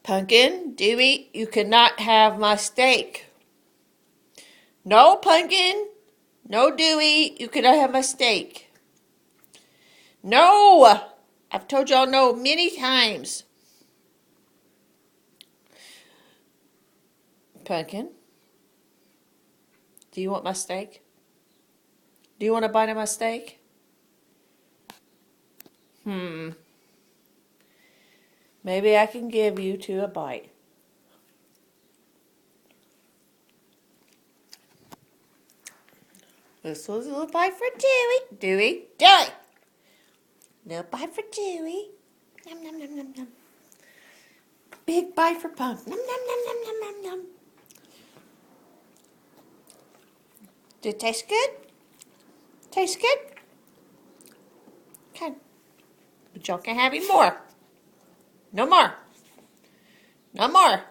Pumpkin, Dewey, you cannot have my steak. No, Pumpkin. No, Dewey, you cannot have my steak. No! I've told y'all no many times. Pumpkin, do you want my steak? Do you want a bite of my steak? Maybe I can give you two a bite. This was a little bite for Dewey. Dewey! Little bite for Dewey. Nom, nom, nom, nom, nom. Big bite for Punk. Nom, nom, nom, nom, nom, nom, nom. Did it taste good? Taste good? Okay. But y'all can have any more. No more. No more.